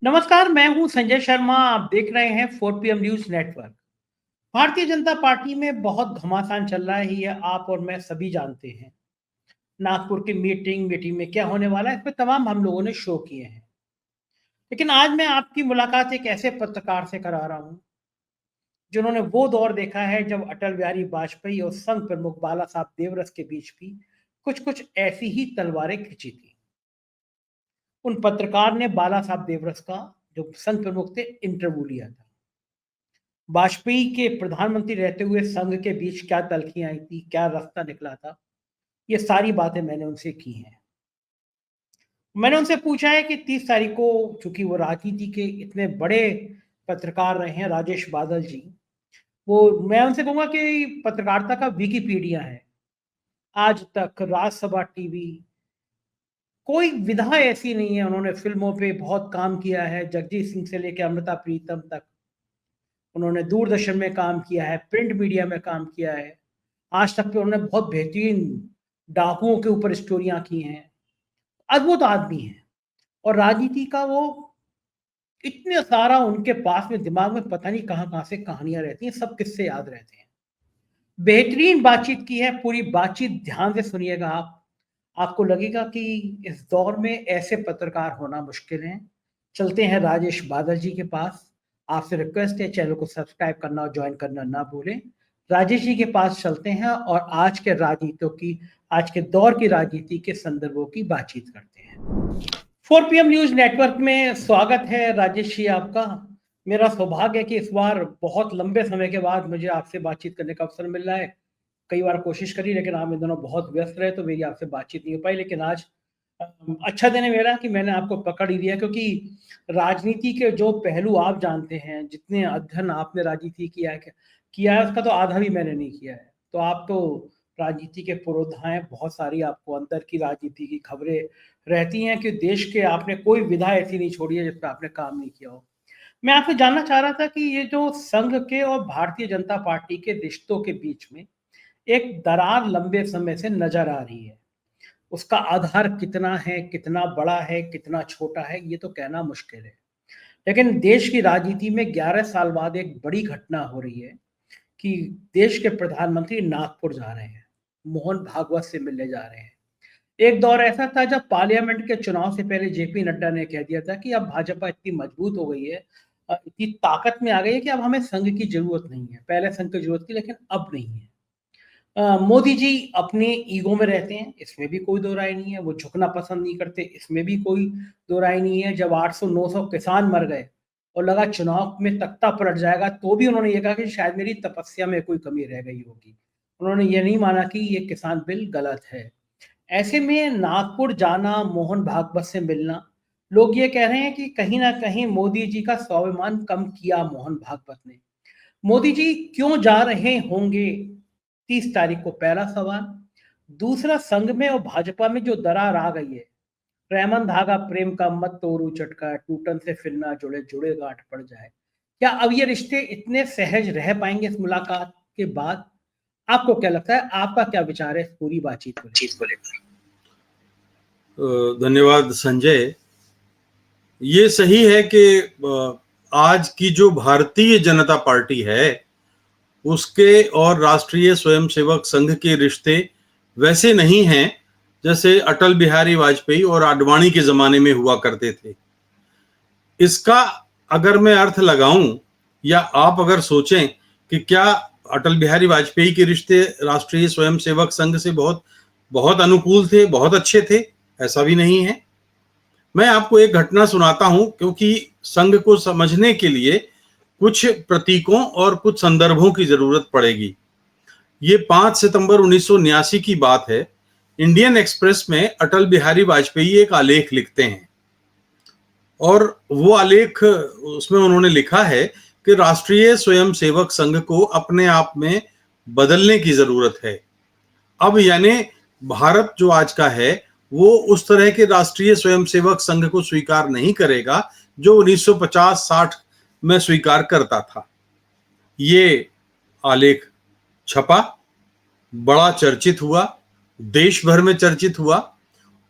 नमस्कार, मैं हूं संजय शर्मा। आप देख रहे हैं 4 PM news network. Bharatiya Janata party में बहुत घमासान चल रहा है, ये आप और मैं सभी जानते हैं। नागपुर की मीटिंग में क्या होने वाला है, इस पे तमाम हम लोगों ने शो किए हैं। लेकिन आज मैं आपकी मुलाकात एक ऐसे पत्रकार से करा रहा हूं जिन्होंने वो दौर देखा है जब अटल बिहारी वाजपेयी और संघ प्रमुख बाला साहब देवरस के बीच भी कुछ कुछ ऐसी ही तलवारें खिंची थी। उन पत्रकार ने बाला साहब देवरस का, जो संघ प्रमुख थे, इंटरव्यू लिया था। वाजपेयी के प्रधानमंत्री रहते हुए संघ के बीच क्या तल्खियां आई थी, क्या रास्ता निकला था, ये सारी बातें मैंने उनसे की हैं। मैंने उनसे पूछा है कि 30 तारीख को, चूंकि वो राजनीति के इतने बड़े पत्रकार रहे हैं, राजेश बादल जी, वो, मैं उनसे कहूंगा कि पत्रकारिता का विकिपीडिया है। आज तक राज्यसभा टीवी, कोई विधा ऐसी नहीं है। उन्होंने फिल्मों पे बहुत काम किया है, जगजीत सिंह से लेकर अमृता प्रीतम तक। उन्होंने दूरदर्शन में काम किया है, प्रिंट मीडिया में काम किया है। आज तक पे उन्होंने बहुत बेहतरीन डाकुओं के ऊपर स्टोरियां की हैं। अद्भुत आदमी है। और राजनीति का वो, इतने सारा उनके पास में दिमाग में पता नहीं कहां कहां से कहानियां रहती हैं, सब किस्से याद रहते हैं। बेहतरीन बातचीत की है, पूरी बातचीत ध्यान से सुनिएगा आप। आपको लगेगा कि इस दौर में ऐसे पत्रकार होना मुश्किल है। चलते हैं राजेश बादल जी के पास। आपसे रिक्वेस्ट है, चैनल को सब्सक्राइब करना और ज्वाइन करना ना भूलें। राजेश जी के पास चलते हैं और आज के दौर की राजनीति के संदर्भों की बातचीत करते हैं। 4 PM न्यूज नेटवर्क में स्वागत है राजेश जी आपका। मेरा सौभाग्य है कि इस बार बहुत लंबे समय के बाद मुझे आपसे बातचीत करने का अवसर मिल रहा है। कई बार कोशिश करी, लेकिन आप इन दोनों बहुत व्यस्त रहे तो मेरी आपसे बातचीत नहीं हो पाई। लेकिन आज अच्छा दिन है मेरा कि मैंने आपको पकड़ ही लिया, क्योंकि राजनीति के जो पहलू आप जानते हैं, जितने अध्ययन आपने राजनीति किया है उसका तो आधा भी मैंने नहीं किया है। तो आप तो राजनीति के पुरोधा हैं, बहुत सारी आपको अंदर की राजनीति की खबरें रहती हैं कि देश के आपने कोई विधा ऐसी नहीं छोड़ी है जिस पर आपने काम नहीं किया हो। मैं आपसे जानना चाह रहा था कि ये जो संघ के और भारतीय जनता पार्टी के रिश्तों के बीच में एक दरार लंबे समय से नजर आ रही है, उसका आधार कितना है, कितना बड़ा है, कितना छोटा है, ये तो कहना मुश्किल है। लेकिन देश की राजनीति में 11 साल बाद एक बड़ी घटना हो रही है कि देश के प्रधानमंत्री नागपुर जा रहे हैं, मोहन भागवत से मिलने जा रहे हैं। एक दौर ऐसा था जब पार्लियामेंट के चुनाव से पहले जेपी नड्डा ने कह दिया था कि अब भाजपा इतनी मजबूत हो गई है, इतनी ताकत में आ गई है कि अब हमें संघ की जरूरत नहीं है। पहले संघ की जरूरत थी, लेकिन अब नहीं है। मोदी जी अपने ईगो में रहते हैं, इसमें भी कोई दो राय नहीं है। वो झुकना पसंद नहीं करते, इसमें भी कोई दो राय नहीं है। जब 800-900 किसान मर गए और लगा चुनाव में तख्ता पलट जाएगा, तो भी उन्होंने ये कहा कि शायद मेरी तपस्या में कोई कमी रह गई होगी। उन्होंने ये नहीं माना कि ये किसान बिल गलत है। ऐसे में नागपुर जाना, मोहन भागवत से मिलना, लोग ये कह रहे हैं कि कहीं ना कहीं मोदी जी का स्वाभिमान कम किया मोहन भागवत ने। मोदी जी क्यों जा रहे होंगे 30 तारीख को, पहला सवाल। दूसरा, संघ में और भाजपा में जो दरार आ गई है, प्रेमन धागा प्रेम का मत तोड़ू चटका, टूटन से फिर ना जुड़े जुड़े गांठ पड़ जाए। क्या अब ये रिश्ते इतने सहज रह पाएंगे इस मुलाकात के बाद? आपको क्या लगता है, आपका क्या विचार है इस पूरी बातचीत को लेकर? धन्यवाद संजय। ये सही है कि आज की जो भारतीय जनता पार्टी है उसके और राष्ट्रीय स्वयंसेवक संघ के रिश्ते वैसे नहीं हैं जैसे अटल बिहारी वाजपेयी और आडवाणी के जमाने में हुआ करते थे। इसका अगर मैं अर्थ लगाऊं या आप अगर सोचें कि क्या अटल बिहारी वाजपेयी के रिश्ते राष्ट्रीय स्वयंसेवक संघ से बहुत बहुत अनुकूल थे, बहुत अच्छे थे, ऐसा भी नहीं है। मैं आपको एक घटना सुनाता हूं, क्योंकि संघ को समझने के लिए कुछ प्रतीकों और कुछ संदर्भों की जरूरत पड़ेगी। ये 5 सितंबर 1979 की बात है। इंडियन एक्सप्रेस में अटल बिहारी वाजपेयी एक आलेख लिखते हैं और वो आलेख, उसमें उन्होंने लिखा है कि राष्ट्रीय स्वयंसेवक संघ को अपने आप में बदलने की जरूरत है। अब यानी भारत जो आज का है वो उस तरह के राष्ट्रीय स्वयंसेवक संघ को स्वीकार नहीं करेगा जो 1950-60 में स्वीकार करता था। ये आलेख छपा, बड़ा चर्चित हुआ, देश भर में चर्चित हुआ।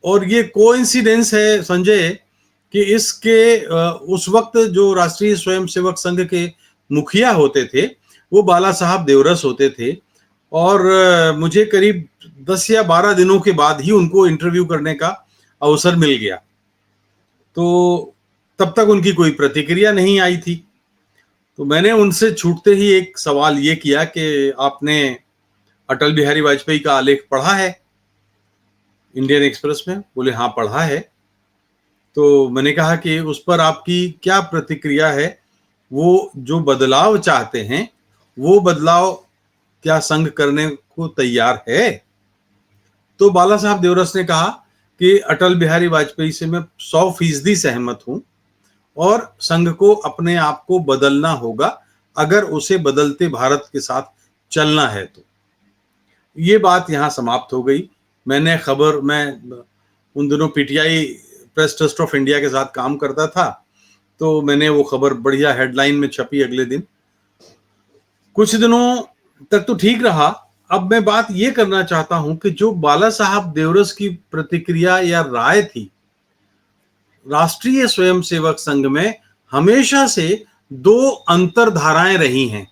और ये कोइंसिडेंस है संजय कि इसके उस वक्त जो राष्ट्रीय स्वयंसेवक संघ के मुखिया होते थे वो बाला साहब देवरस होते थे, और मुझे करीब 10 या 12 दिनों के बाद ही उनको इंटरव्यू करने का अवसर मिल गया। तो तब तक उनकी कोई प्रतिक्रिया नहीं आई थी। तो मैंने उनसे छूटते ही एक सवाल ये किया कि आपने अटल बिहारी वाजपेयी का आलेख पढ़ा है इंडियन एक्सप्रेस में? बोले हाँ पढ़ा है। तो मैंने कहा कि उस पर आपकी क्या प्रतिक्रिया है? वो जो बदलाव चाहते हैं वो बदलाव क्या संघ करने को तैयार है? तो बाला साहब देवरस ने कहा कि अटल बिहारी वाजपेयी से मैं 100% सहमत हूं और संघ को अपने आप को बदलना होगा अगर उसे बदलते भारत के साथ चलना है। तो ये बात यहां समाप्त हो गई। मैं उन दिनों PTI press trust of India के साथ काम करता था, तो मैंने वो खबर बढ़िया हेडलाइन में छपी अगले दिन। कुछ दिनों तक तो ठीक रहा। अब मैं बात ये करना चाहता हूं कि जो बाला साहब देवरस की प्रतिक्रिया या राय थी, राष्ट्रीय स्वयंसेवक संघ में हमेशा से दो अंतर धाराएं रही हैं।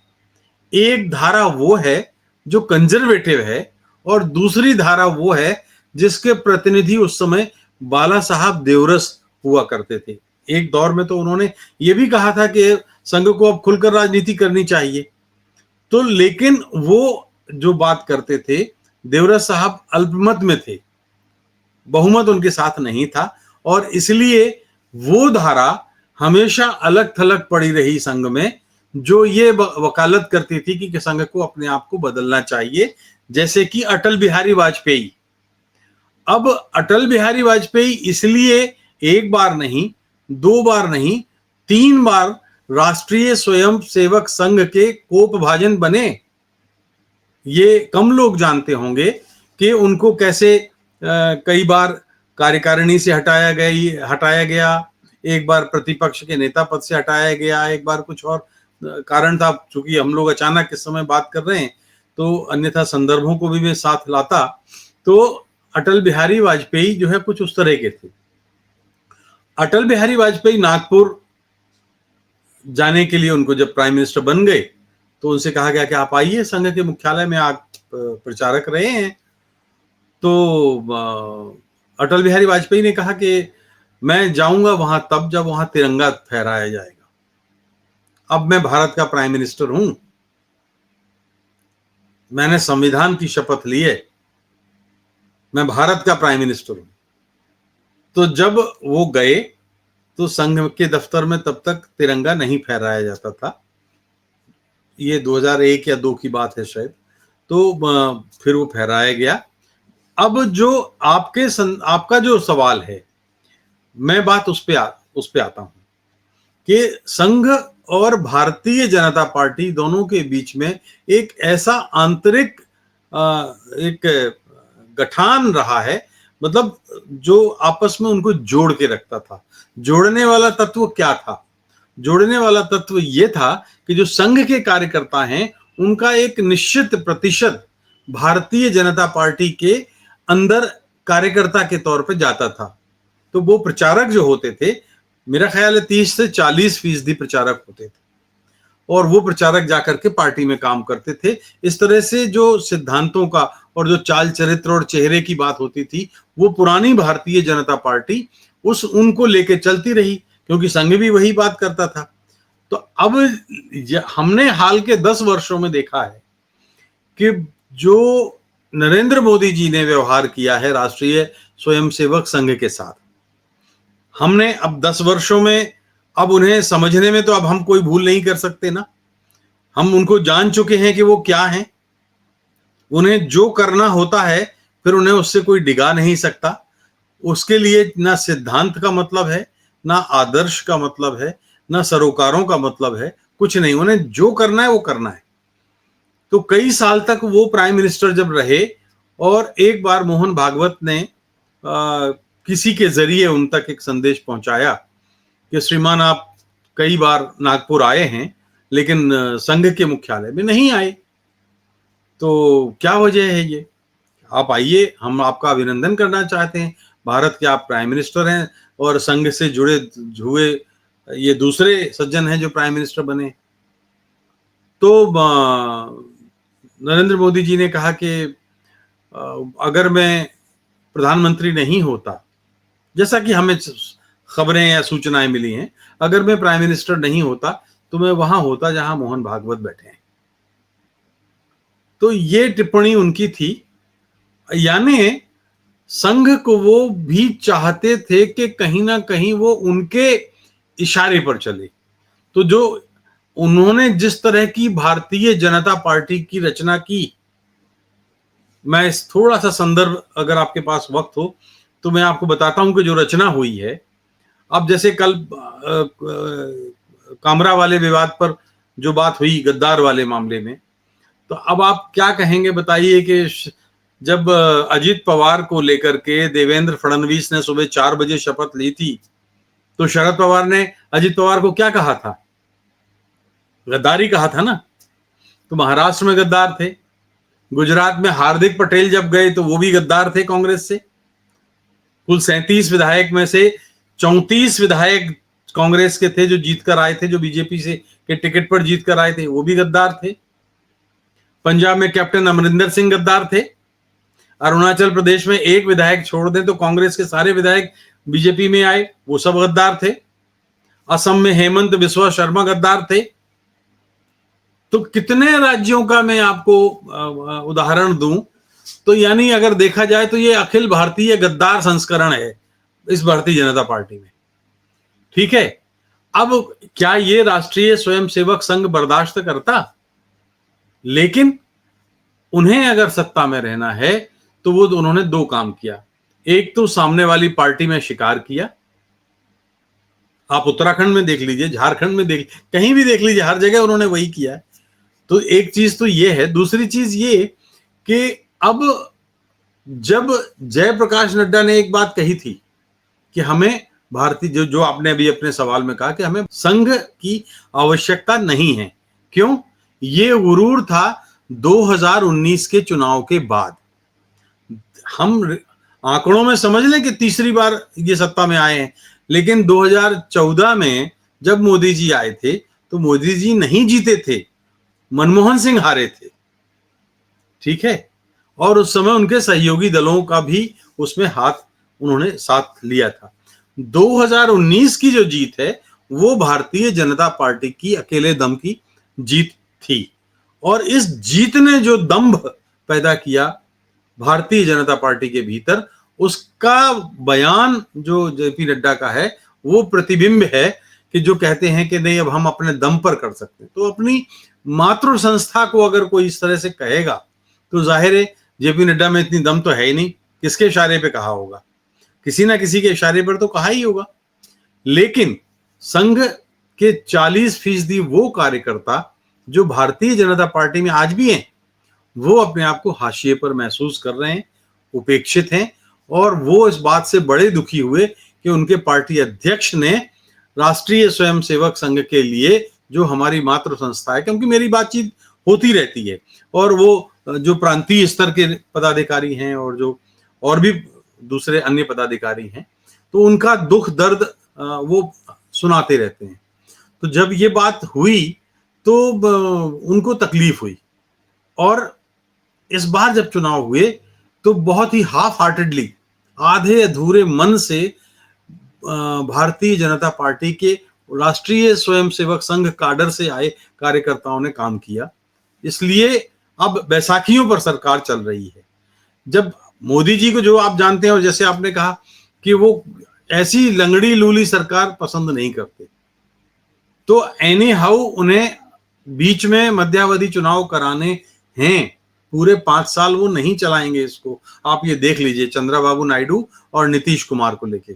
एक धारा वो है जो कंजर्वेटिव है और दूसरी धारा वो है जिसके प्रतिनिधि उस समय बाला साहब देवरस हुआ करते थे। एक दौर में तो उन्होंने ये भी कहा था कि संघ को अब खुलकर राजनीति करनी चाहिए। तो लेकिन वो जो बात करते थे, देवरस साहब अल्पमत में थे, बहुमत उनके साथ नहीं था, और इसलिए वो धारा हमेशा अलग थलग पड़ी रही संघ में, जो ये वकालत करती थी कि संघ को अपने आप को बदलना चाहिए, जैसे कि अटल बिहारी वाजपेयी। अब अटल बिहारी वाजपेयी इसलिए एक बार नहीं, 2 बार नहीं, 3 बार राष्ट्रीय स्वयंसेवक संघ के कोपभाजन बने। ये कम लोग जानते होंगे कि उनको कैसे कई बार कार्यकारिणी से हटाया गया, एक बार प्रतिपक्ष के नेता पद से हटाया गया, एक बार कुछ और कारण था। चूंकि हम लोग अचानक इस समय बात कर रहे हैं तो अन्यथा संदर्भों को भी मैं साथ लाता। तो अटल बिहारी वाजपेयी जो है कुछ उस तरह के थे। अटल बिहारी वाजपेयी नागपुर जाने के लिए उनको जब प्राइम मिनिस्टर बन गए तो उनसे कहा गया कि आप आइए संघ के मुख्यालय में, आप प्रचारक रहे हैं। तो अटल बिहारी वाजपेयी ने कहा कि मैं जाऊंगा वहां तब जब वहां तिरंगा फहराया जाएगा। अब मैं भारत का प्राइम मिनिस्टर हूं, मैंने संविधान की शपथ ली है, मैं भारत का प्राइम मिनिस्टर हूं। तो जब वो गए तो संघ के दफ्तर में तब तक तिरंगा नहीं फहराया जाता था। ये 2001 या 2 की बात है शायद। तो फिर वो फहराया गया। अब जो आपका जो सवाल है, मैं बात उस पे आता हूं कि संघ और भारतीय जनता पार्टी दोनों के बीच में एक ऐसा आंतरिक एक गठान रहा है, मतलब जो आपस में उनको जोड़ के रखता था। जोड़ने वाला तत्व क्या था? जोड़ने वाला तत्व ये था कि जो संघ के कार्यकर्ता हैं उनका एक निश्चित प्रतिशत भारतीय जनता पार्टी के अंदर कार्यकर्ता के तौर पे जाता था। तो वो प्रचारक जो होते थे, मेरा ख्याल है 30 से 40% प्रचारक होते थे, और वो प्रचारक जाकर के पार्टी में काम करते थे। इस तरह से जो सिद्धांतों का और जो चाल चरित्र और चेहरे की बात होती थी, वो पुरानी भारतीय जनता पार्टी उनको लेके चलती रही, क्योंकि संघ भी वही बात करता था। तो अब हमने हाल के 10 वर्षों में देखा है कि जो नरेंद्र मोदी जी ने व्यवहार किया है राष्ट्रीय स्वयंसेवक संघ के साथ, हमने अब 10 वर्षों में अब उन्हें समझने में तो अब हम कोई भूल नहीं कर सकते ना। हम उनको जान चुके हैं कि वो क्या हैं। उन्हें जो करना होता है फिर उन्हें उससे कोई डिगा नहीं सकता। उसके लिए ना सिद्धांत का मतलब है, ना आदर्श का मतलब है, ना सरोकारों का मतलब है, कुछ नहीं। उन्हें जो करना है वो करना है। तो कई साल तक वो प्राइम मिनिस्टर जब रहे, और एक बार मोहन भागवत ने किसी के जरिए उन तक एक संदेश पहुंचाया कि श्रीमान आप कई बार नागपुर आए हैं लेकिन संघ के मुख्यालय में नहीं आए, तो क्या वजह है ये? आप आइए, हम आपका अभिनंदन करना चाहते हैं। भारत के आप प्राइम मिनिस्टर हैं और संघ से जुड़े हुए ये दूसरे सज्जन हैं जो प्राइम मिनिस्टर बने। तो नरेंद्र मोदी जी ने कहा कि अगर मैं प्रधानमंत्री नहीं होता, जैसा कि हमें खबरें या सूचनाएं मिली हैं, अगर मैं प्राइम मिनिस्टर नहीं होता तो मैं वहां होता जहां मोहन भागवत बैठे हैं। तो ये टिप्पणी उनकी थी, यानी संघ को वो भी चाहते थे कि कहीं ना कहीं वो उनके इशारे पर चले। तो जो उन्होंने जिस तरह की भारतीय जनता पार्टी की रचना की, मैं इस थोड़ा सा संदर्भ अगर आपके पास वक्त हो तो मैं आपको बताता हूं कि जो रचना हुई है। अब जैसे कल कामरा वाले विवाद पर जो बात हुई गद्दार वाले मामले में, तो अब आप क्या कहेंगे बताइए कि जब अजित पवार को लेकर के देवेंद्र फडणवीस ने सुबह 4 बजे शपथ ली थी, तो शरद पवार ने अजित पवार को क्या कहा था? गद्दारी कहा था ना। तो महाराष्ट्र में गद्दार थे, गुजरात में हार्दिक पटेल जब गए तो वो भी गद्दार थे कांग्रेस से। कुल 37 विधायक में से 34 विधायक कांग्रेस के थे जो जीत कर आए थे, जो बीजेपी से के टिकट पर जीत कर आए थे, वो भी गद्दार थे। पंजाब में कैप्टन अमरिंदर सिंह गद्दार थे। अरुणाचल प्रदेश में एक विधायक छोड़ दें तो कांग्रेस के सारे विधायक बीजेपी में आए, वो सब गद्दार थे। असम में हेमंत बिस्वा शर्मा गद्दार थे। तो कितने राज्यों का मैं आपको उदाहरण दूं, तो यानी अगर देखा जाए तो ये अखिल भारतीय गद्दार संस्करण है इस भारतीय जनता पार्टी में। ठीक है, अब क्या ये राष्ट्रीय स्वयंसेवक संघ बर्दाश्त करता? लेकिन उन्हें अगर सत्ता में रहना है तो वो उन्होंने 2 काम किया। एक तो सामने वाली पार्टी में शिकार किया। आप उत्तराखंड में देख लीजिए, झारखंड में देख, कहीं भी देख लीजिए, हर जगह उन्होंने वही किया। तो एक चीज तो ये है। दूसरी चीज ये कि अब जब जयप्रकाश नड्डा ने एक बात कही थी कि हमें भारतीय जो आपने अभी अपने सवाल में कहा कि हमें संघ की आवश्यकता नहीं है। क्यों? ये गुरूर था 2019 के चुनाव के बाद। हम आंकड़ों में समझ लें कि तीसरी बार ये सत्ता में आए हैं, लेकिन 2014 में जब मोदी जी आए थे तो मोदी जी नहीं जीते थे, मनमोहन सिंह हारे थे। ठीक है, और उस समय उनके सहयोगी दलों का भी उसमें हाथ उन्होंने साथ लिया था। 2019 की जो जीत है वो भारतीय जनता पार्टी की अकेले दम की जीत थी, और इस जीत ने जो दंभ पैदा किया भारतीय जनता पार्टी के भीतर, उसका बयान जो जेपी नड्डा का है वो प्रतिबिंब है कि जो कहते हैं कि नहीं अब हम अपने दम पर कर सकते हैं। तो अपनी मातृ संस्था को अगर कोई इस तरह से कहेगा तो जाहिर है जेपी नड्डा में इतनी दम तो है ही नहीं, किसके इशारे पे कहा होगा? किसी ना किसी के इशारे पर तो कहा ही होगा। लेकिन संघ के 40% वो कार्यकर्ता जो भारतीय जनता पार्टी में आज भी हैं, वो अपने आप को हाशिए पर महसूस कर रहे हैं, उपेक्षित हैं, और वो इस बात से बड़े दुखी हुए कि उनके पार्टी अध्यक्ष ने राष्ट्रीय स्वयंसेवक संघ के लिए जो हमारी मातृ संस्था है, क्योंकि मेरी बातचीत होती रहती है, और वो जो प्रांतीय स्तर के पदाधिकारी हैं और जो और भी दूसरे अन्य पदाधिकारी हैं, तो उनका दुख दर्द वो सुनाते रहते हैं। तो जब ये बात हुई तो उनको तकलीफ हुई, और इस बार जब चुनाव हुए तो बहुत ही हाफ हार्टेडली, आधे अधूरे मन से भारतीय जनता पार्टी के राष्ट्रीय स्वयंसेवक संघ काडर से आए कार्यकर्ताओं ने काम किया। इसलिए अब बैसाखियों पर सरकार चल रही है। जब मोदी जी को, जो आप जानते हैं और जैसे आपने कहा कि वो ऐसी लंगड़ी लूली सरकार पसंद नहीं करते, तो एनी हाउ उन्हें बीच में मध्यावधि चुनाव कराने हैं। पूरे 5 साल वो नहीं चलाएंगे इसको। आप ये देख लीजिए चंद्रबाबू नायडू और नीतीश कुमार को लेके,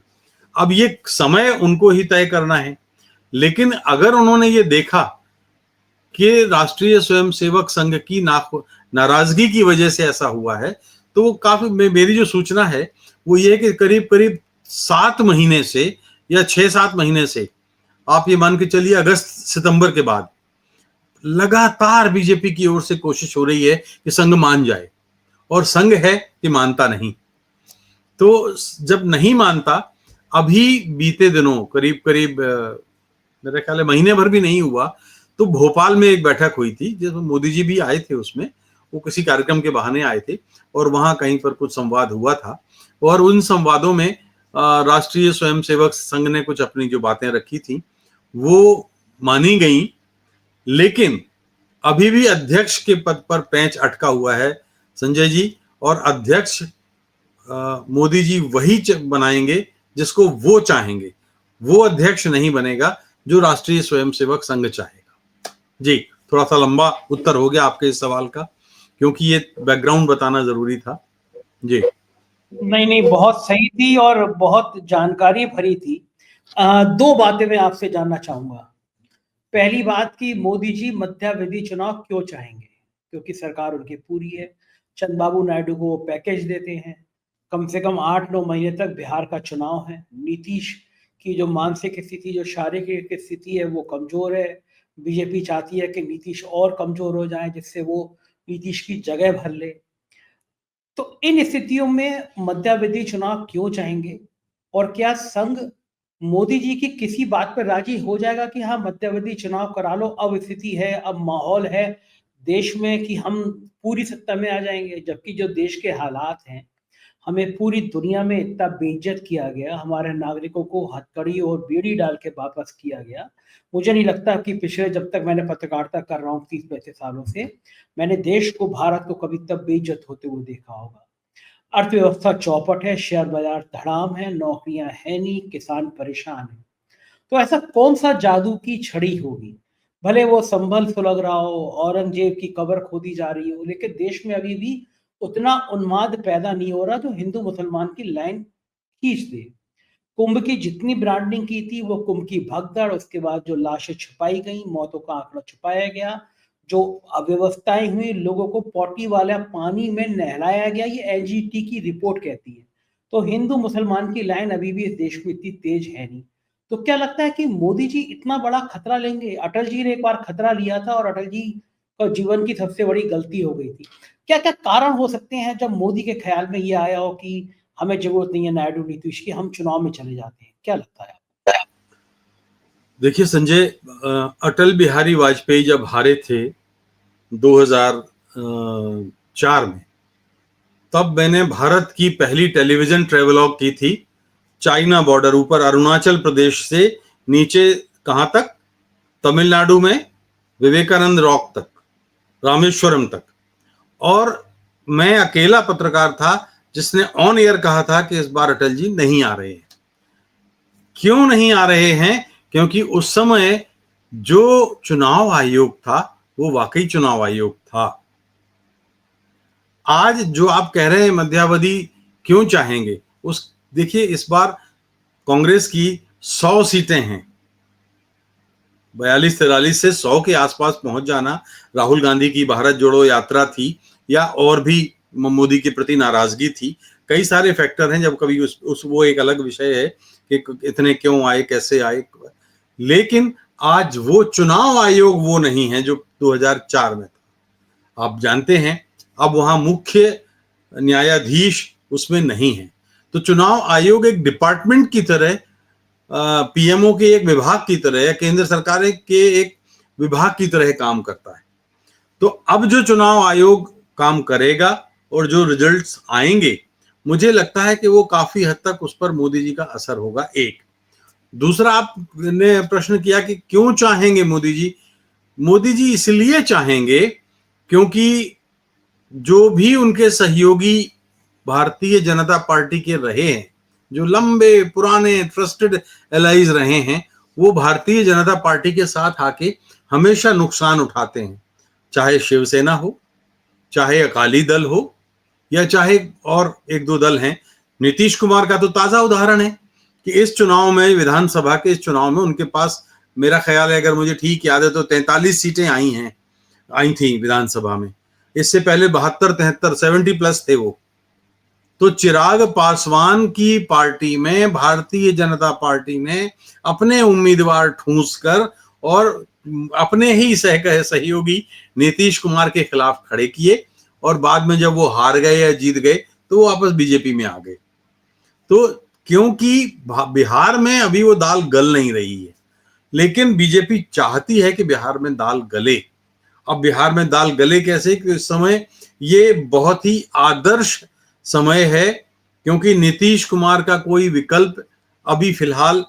अब ये समय उनको ही तय करना है। लेकिन अगर उन्होंने ये देखा कि राष्ट्रीय स्वयंसेवक संघ की नाराजगी की वजह से ऐसा हुआ है, तो वो काफी, मेरी जो सूचना है वो ये है कि करीब करीब 7 महीने से या 6-7 महीने से, आप ये मान के चलिए अगस्त सितंबर के बाद, लगातार बीजेपी की ओर से कोशिश हो रही है कि संघ मान जाए, और संघ है कि मानता नहीं। तो जब नहीं मानता, अभी बीते दिनों करीब करीब मेरे ख्याल है महीने भर भी नहीं हुआ, तो भोपाल में एक बैठक हुई थी जिसमें मोदी जी भी आए थे। उसमें वो किसी कार्यक्रम के बहाने आए थे और वहां कहीं पर कुछ संवाद हुआ था, और उन संवादों में राष्ट्रीय स्वयंसेवक संघ ने कुछ अपनी जो बातें रखी थी वो मानी गई, लेकिन अभी भी अध्यक्ष के पद पर पेंच अटका हुआ है संजय जी, और अध्यक्ष मोदी जी वही बनाएंगे जिसको वो चाहेंगे। वो अध्यक्ष नहीं बनेगा जो राष्ट्रीय स्वयंसेवक संघ चाहेगा। जी, थोड़ा सा लंबा उत्तर हो गया आपके इस सवाल का, क्योंकि ये बैकग्राउंड बताना जरूरी था। जी नहीं, बहुत सही थी और बहुत जानकारी भरी थी। दो बातें मैं आपसे जानना चाहूंगा। पहली बात कि मोदी जी मध्यावधि चुनाव क्यों चाहेंगे? क्योंकि सरकार उनकी पूरी है, चंद्रबाबू नायडू को वो पैकेज देते हैं, कम से कम 8-9 महीने तक बिहार का चुनाव है, नीतीश की जो मानसिक स्थिति, जो शारीरिक स्थिति है वो कमजोर है, बीजेपी चाहती है कि नीतीश और कमजोर हो जाए जिससे वो नीतीश की जगह भर ले। तो इन स्थितियों में मध्यावधि चुनाव क्यों चाहेंगे? और क्या संघ मोदी जी की किसी बात पर राजी हो जाएगा कि हाँ मध्यावधि चुनाव करा लो, अब स्थिति है, अब माहौल है देश में कि हम पूरी सत्ता में आ जाएंगे? जबकि जो देश के हालात हैं, हमें पूरी दुनिया में इतना बेइज्जत किया गया, हमारे नागरिकों को हथकड़ी और बेड़ी डाल के वापस किया गया। मुझे नहीं लगता कि पिछले, जब तक मैंने पत्रकारिता कर रहा हूँ 30-35 सालों से, मैंने देश को, भारत को कभी तब बेइज्जत होते हुए देखा होगा। अर्थव्यवस्था चौपट है, शेयर बाजार धड़ाम है, नौकरियां है नहीं, किसान परेशान है। तो ऐसा कौन सा जादू की छड़ी होगी? भले वो संभल सुलग रहा हो, औरंगजेब की कब्र खोदी जा रही हो, लेकिन देश में अभी भी उतना उन्माद पैदा नहीं हो रहा जो हिंदू मुसलमान की लाइन खींच दे। कुंभ की जितनी ब्रांडिंग की थी वो कुंभ की भगदड़, उसके बाद जो लाशें छुपाई गई, मौतों का आंकड़ा छुपाया गया, जो अव्यवस्थाएं हुई, लोगों को पॉटी वाला पानी में नहलाया गया, ये एनजीटी की रिपोर्ट कहती है। तो हिंदू मुसलमान की लाइन अभी भी इस देश में इतनी तेज है नहीं। तो क्या लगता है कि मोदी जी इतना बड़ा खतरा लेंगे? अटल जी ने एक बार खतरा लिया था और अटल जी का जीवन की सबसे बड़ी गलती हो गई थी। क्या क्या कारण हो सकते हैं जब मोदी के ख्याल में ये आया हो कि हमें जरूरत नहीं है नायडू नीतीश की, हम चुनाव में चले जाते हैं? क्या लगता है? देखिए संजय, अटल बिहारी वाजपेयी जब हारे थे 2004 में, तब मैंने भारत की पहली टेलीविजन ट्रेवलॉग की थी। चाइना बॉर्डर, ऊपर अरुणाचल प्रदेश से नीचे कहां तक, तमिलनाडु में विवेकानंद रॉक तक, रामेश्वरम तक। और मैं अकेला पत्रकार था जिसने ऑन एयर कहा था कि इस बार अटल जी नहीं आ रहे हैं। क्यों नहीं आ रहे हैं? क्योंकि उस समय जो चुनाव आयोग था वो वाकई चुनाव आयोग था। आज जो आप कह रहे हैं मध्यावधि क्यों चाहेंगे, उस देखिए, इस बार कांग्रेस की 100 सीटें हैं, 42-43 से 100 के आसपास पहुंच जाना। राहुल गांधी की भारत जोड़ो यात्रा थी, या और भी मोदी के प्रति नाराजगी थी, कई सारे फैक्टर हैं। जब कभी उस वो एक अलग विषय है कि इतने क्यों आए, कैसे आए, लेकिन आज वो चुनाव आयोग वो नहीं है जो 2004 में था। आप जानते हैं अब वहां मुख्य न्यायाधीश उसमें नहीं है, तो चुनाव आयोग एक डिपार्टमेंट की तरह, पीएमओ के एक विभाग की तरह या केंद्र सरकार के एक विभाग की तरह काम करता है। तो अब जो चुनाव आयोग काम करेगा और जो रिजल्ट्स आएंगे, मुझे लगता है कि वो काफी हद तक उस पर मोदी जी का असर होगा। एक दूसरा, आपने प्रश्न किया कि क्यों चाहेंगे मोदी जी। मोदी जी इसलिए चाहेंगे क्योंकि जो भी उनके सहयोगी भारतीय जनता पार्टी के रहे हैं, जो लंबे पुराने ट्रस्टेड एलाइज रहे हैं, वो भारतीय जनता पार्टी के साथ आके हमेशा नुकसान उठाते हैं। चाहे शिवसेना हो, चाहे अकाली दल हो, या चाहे और एक दो दल हैं। नीतीश कुमार का तो ताजा उदाहरण है कि इस चुनाव में, विधानसभा के इस चुनाव में उनके पास, मेरा ख्याल है, अगर मुझे ठीक याद है, तो 43 सीटें आई थी विधानसभा में। इससे पहले 72-73 70+ थे वो। तो चिराग पासवान की पार्टी में भारतीय जनता पार्टी ने अपने उम्मीदवार ठूंस कर और अपने ही सहयोगी नीतीश कुमार के खिलाफ खड़े किए, और बाद में जब वो हार गए या जीत गए तो वो वापस बीजेपी में आ गए। तो क्योंकि बिहार में अभी वो दाल गल नहीं रही है, लेकिन बीजेपी चाहती है कि बिहार में दाल गले। अब बिहार में दाल गले कैसे, कि इस समय ये बहुत ही आदर्श समय है, क्योंकि नीतीश कुमार का कोई विकल्प अभी फिलहाल,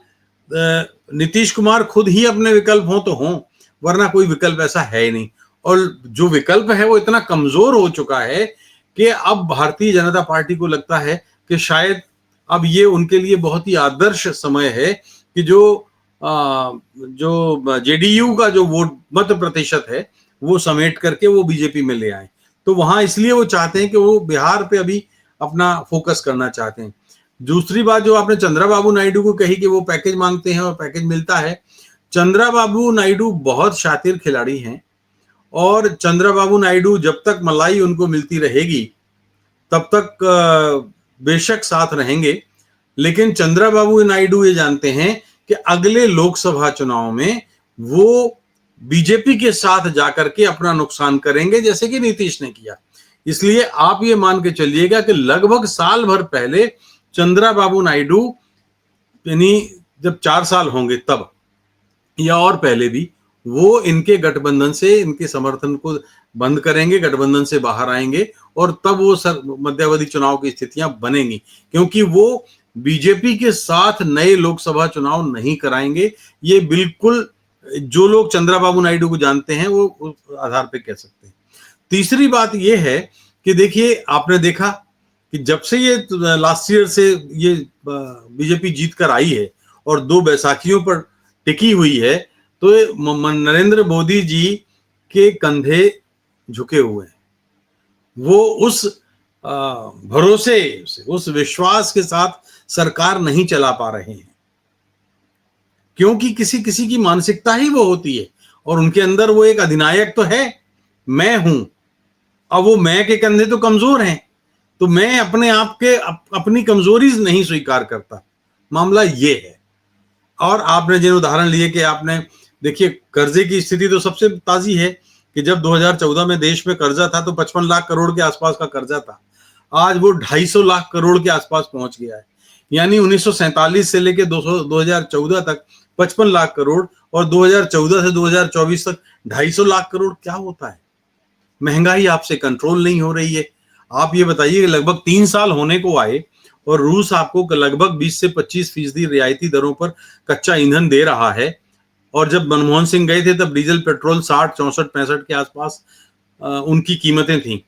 नीतीश कुमार खुद ही अपने विकल्प हो तो हों, वरना कोई विकल्प ऐसा है ही नहीं। और जो विकल्प है वो इतना कमजोर हो चुका है कि अब भारतीय जनता पार्टी को लगता है कि शायद अब ये उनके लिए बहुत ही आदर्श समय है कि जो जेडीयू का जो वोट मत प्रतिशत है वो समेट करके वो बीजेपी में ले आए। तो वहां इसलिए वो चाहते हैं कि वो बिहार पे अभी अपना फोकस करना चाहते हैं। दूसरी बात जो आपने चंद्रबाबू नायडू को कही कि वो पैकेज मांगते हैं और पैकेज मिलता है, चंद्रबाबू नायडू बहुत शातिर खिलाड़ी हैं, और चंद्रबाबू नायडू जब तक मलाई उनको मिलती रहेगी तब तक बेशक साथ रहेंगे। लेकिन चंद्रबाबू नायडू ये जानते हैं कि अगले लोकसभा चुनाव में वो बीजेपी के साथ जाकर के अपना नुकसान करेंगे, जैसे कि नीतीश ने किया। इसलिए आप ये मान के चलिएगा कि लगभग साल भर पहले चंद्रबाबू नायडू, यानी जब 4 साल होंगे तब, या और पहले भी, वो इनके गठबंधन से, इनके समर्थन को बंद करेंगे, गठबंधन से बाहर आएंगे, और तब वो मध्यावधि चुनाव की स्थितियां बनेंगी, क्योंकि वो बीजेपी के साथ नए लोकसभा चुनाव नहीं कराएंगे। ये बिल्कुल जो लोग चंद्रबाबू नायडू को जानते हैं वो उस आधार पे कह सकते हैं। तीसरी बात ये है कि देखिए, आपने देखा कि जब से ये लास्ट ईयर से ये बीजेपी जीत कर आई है और 2 बैसाखियों पर टिकी हुई है, तो नरेंद्र मोदी जी के कंधे झुके हुए हैं। वो उस भरोसे से, उस विश्वास के साथ सरकार नहीं चला पा रहे हैं, क्योंकि किसी किसी की मानसिकता ही वो होती है, और उनके अंदर वो एक अधिनायक तो है, मैं हूं। अब वो मैं के कंधे तो कमजोर हैं, तो मैं अपने आप के अपनी कमजोरी नहीं स्वीकार करता। मामला ये है। और आपने जिन उदाहरण लिए कि आपने देखिए, कर्जे की स्थिति तो सबसे ताजी है कि जब 2014 में देश में कर्जा था तो 55 लाख करोड़ के आसपास का कर्जा था। आज वो 250 लाख करोड़ के आसपास पहुंच गया है। यानी 1947 से लेकर 2014 तक 55 लाख करोड़, और 2014 से 2024 तक 250 लाख करोड़। क्या होता है? महंगाई आपसे कंट्रोल नहीं हो रही है। आप ये बताइए कि लगभग 3 साल होने को आए और रूस आपको लगभग 20 से 25% रियायती दरों पर कच्चा ईंधन दे रहा है, और जब मनमोहन सिंह गए थे तब डीजल पेट्रोल 60, 64, 65 के आसपास उनकी कीमतें थी।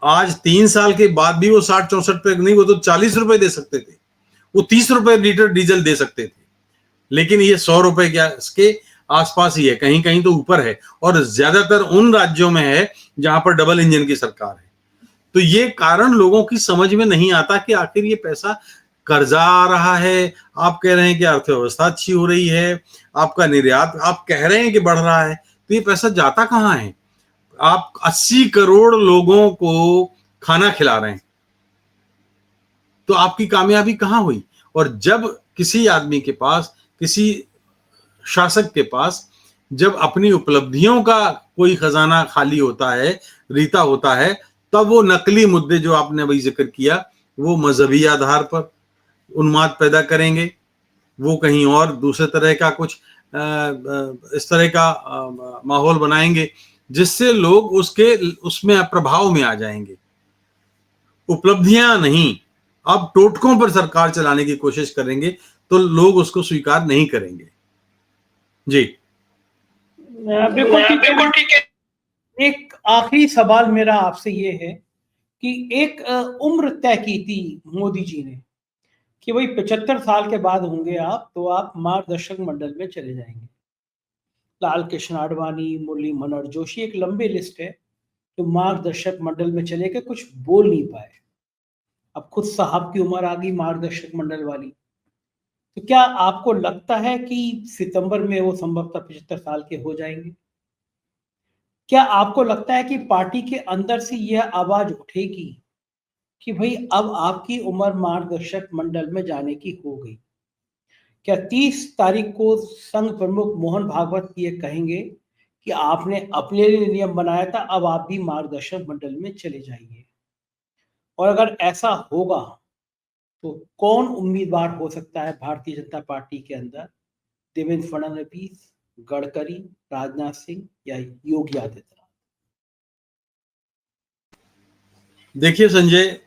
आज 3 साल के बाद भी वो 60, 64 पे नहीं, वो तो 40 रुपए दे सकते थे, वो 30 रुपए लीटर डीजल दे सकते थे, लेकिन ये 100 रुपए के आसपास ही है, कहीं कहीं तो ऊपर है, और ज्यादातर उन राज्यों में है जहां पर डबल इंजन की सरकार है। तो ये कारण लोगों की समझ में नहीं आता कि आखिर ये पैसा कर्जा आ रहा है, आप कह रहे हैं कि अर्थव्यवस्था अच्छी हो रही है, आपका निर्यात आप कह रहे हैं कि बढ़ रहा है, तो ये पैसा जाता कहां है? आप 80 करोड़ लोगों को खाना खिला रहे हैं, तो आपकी कामयाबी कहां हुई? और जब किसी आदमी के पास, किसी शासक के पास जब अपनी उपलब्धियों का कोई खजाना खाली होता है, रीता होता है, तब वो नकली मुद्दे जो आपने अभी जिक्र किया, वो मजहबी आधार पर उन्माद पैदा करेंगे, वो कहीं और दूसरे तरह का कुछ इस तरह का माहौल बनाएंगे, जिससे लोग उसमें प्रभाव में आ जाएंगे। उपलब्धियां नहीं, अब टोटकों पर सरकार चलाने की कोशिश करेंगे तो लोग उसको स्वीकार नहीं करेंगे। जी बिल्कुल ठीक है। एक आखिरी सवाल मेरा आपसे ये है कि एक उम्र तय की थी मोदी जी ने कि वही 75 साल के बाद होंगे आप, तो आप मार्गदर्शक मंडल में चले जाएंगे। लाल कृष्ण आडवाणी, मुरली मनोहर जोशी, एक लंबी लिस्ट है जो मार्गदर्शक मंडल में चले के कुछ बोल नहीं पाए। अब खुद साहब की उम्र आ गई मार्गदर्शक मंडल वाली, तो क्या आपको लगता है कि सितंबर में वो संभवतः 75 साल के हो जाएंगे? क्या आपको लगता है कि पार्टी के अंदर से यह आवाज उठेगी कि भाई अब आपकी उम्र मार्गदर्शक मंडल में जाने की हो गई? क्या 30 तारीख को संघ प्रमुख मोहन भागवत ये कहेंगे कि आपने अपने लिए नियम बनाया था, अब आप भी मार्गदर्शक मंडल में चले जाइए? और अगर ऐसा होगा तो कौन उम्मीदवार हो सकता है भारतीय जनता पार्टी के अंदर? देवेंद्र फडणवीस, गडकरी, राजनाथ सिंह या योगी आदित्यनाथ? देखिए संजय,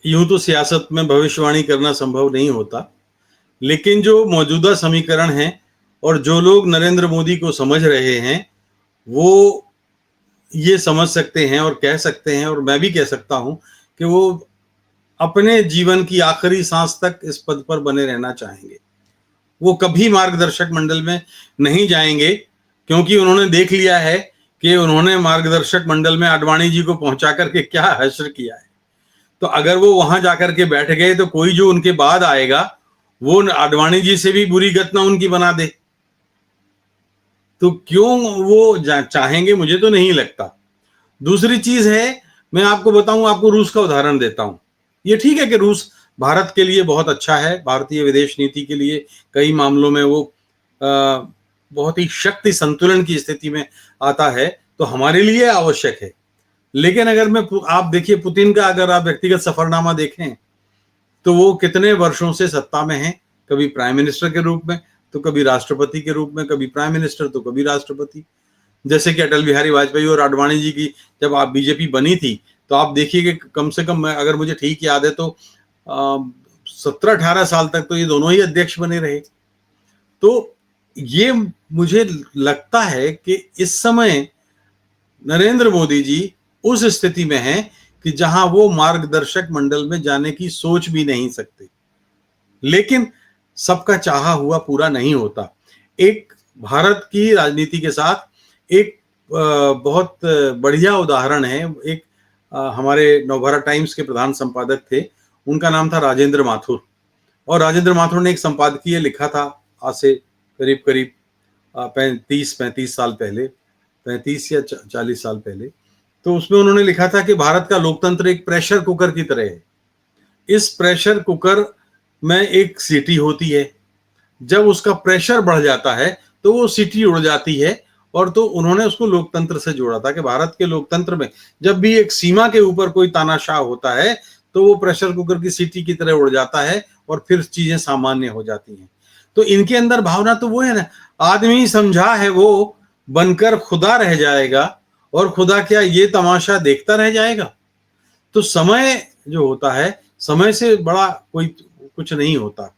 यूं तो सियासत में भविष्यवाणी करना संभव नहीं होता, लेकिन जो मौजूदा समीकरण हैं और जो लोग नरेंद्र मोदी को समझ रहे हैं वो ये समझ सकते हैं और कह सकते हैं, और मैं भी कह सकता हूं कि वो अपने जीवन की आखिरी सांस तक इस पद पर बने रहना चाहेंगे। वो कभी मार्गदर्शक मंडल में नहीं जाएंगे, क्योंकि उन्होंने देख लिया है कि उन्होंने मार्गदर्शक मंडल में आडवाणी जी को पहुंचा करके क्या हश्र किया है। तो अगर वो वहां जाकर के बैठ गए तो कोई जो उनके बाद आएगा वो आडवाणी जी से भी बुरी गत ना उनकी बना दे। तो क्यों वो चाहेंगे, मुझे तो नहीं लगता। दूसरी चीज है, मैं आपको बताऊं, आपको रूस का उदाहरण देता हूं। ये ठीक है कि रूस भारत के लिए बहुत अच्छा है, भारतीय विदेश नीति के लिए कई मामलों में वो बहुत ही शक्ति संतुलन की स्थिति में आता है, तो हमारे लिए आवश्यक है। लेकिन अगर आप देखिए पुतिन का अगर आप व्यक्तिगत सफरनामा देखें तो वो कितने वर्षों से सत्ता में है, कभी प्राइम मिनिस्टर के रूप में तो कभी राष्ट्रपति के रूप में, कभी प्राइम मिनिस्टर तो कभी राष्ट्रपति। जैसे कि अटल बिहारी वाजपेयी और आडवाणी जी की जब आप बीजेपी बनी थी तो आप देखिए कि कम से कम, अगर मुझे ठीक याद है तो 17-18 साल तक तो ये दोनों ही अध्यक्ष बने रहे। तो ये मुझे लगता है कि इस समय नरेंद्र मोदी जी उस स्थिति में हैं कि जहां वो मार्गदर्शक मंडल में जाने की सोच भी नहीं सकते। लेकिन सबका चाहा हुआ पूरा नहीं होता। एक भारत की राजनीति के साथ एक बहुत बढ़िया उदाहरण है। एक हमारे नवभारत टाइम्स के प्रधान संपादक थे, उनका नाम था राजेंद्र माथुर, और राजेंद्र माथुर ने एक संपादकीय लिखा था आज से करीब करीब 35 साल पहले, 35 या 40 साल पहले। तो उसमें उन्होंने लिखा था कि भारत का लोकतंत्र एक प्रेशर कुकर की तरह है। इस प्रेशर कुकर में एक सीटी होती है, जब उसका प्रेशर बढ़ जाता है तो वो सीटी उड़ जाती है। और तो उन्होंने उसको लोकतंत्र से जोड़ा था कि भारत के लोकतंत्र में जब भी एक सीमा के ऊपर कोई तानाशाह होता है तो वो प्रेशर कुकर की सीटी की तरह उड़ जाता है और फिर चीजें सामान्य हो जाती हैं। तो इनके अंदर भावना तो वो है ना, आदमी समझा है वो बनकर खुदा रह जाएगा, और खुदा क्या ये तमाशा देखता रह जाएगा। तो समय जो होता है, समय से बड़ा कोई कुछ नहीं होता।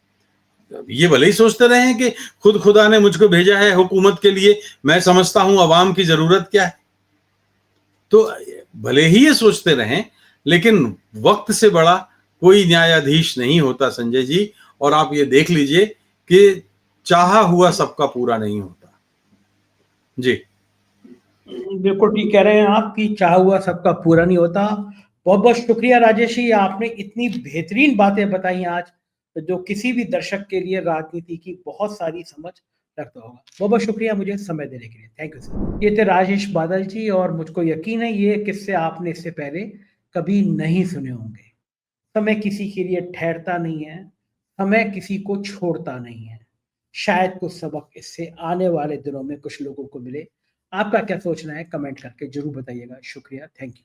ये भले ही सोचते रहे हैं कि खुद खुदा ने मुझको भेजा है हुकूमत के लिए, मैं समझता हूं अवाम की जरूरत क्या है। तो भले ही ये सोचते रहें, लेकिन वक्त से बड़ा कोई न्यायाधीश नहीं होता संजय जी। और आप ये देख लीजिए कि चाहा हुआ सबका पूरा नहीं होता। जी बिल्कुल ठीक कह रहे हैं आप कि चाहा हुआ सबका पूरा नहीं होता। बहुत बहुत शुक्रिया राजेश जी, आपने इतनी बेहतरीन बातें बताई आज, जो किसी भी दर्शक के लिए राजनीति की बहुत सारी समझ रखता होगा। बहुत बहुत शुक्रिया मुझे समय देने के लिए। Thank you sir. ये थे राजेश बादल जी, और मुझको यकीन है ये किस्से आपने इससे पहले कभी नहीं सुने होंगे। समय किसी के लिए ठहरता नहीं है, समय किसी को छोड़ता नहीं है। शायद कुछ सबक इससे आने वाले दिनों में कुछ लोगों को मिले। आपका क्या सोचना है कमेंट करके जरूर बताइएगा। शुक्रिया, थैंक यू।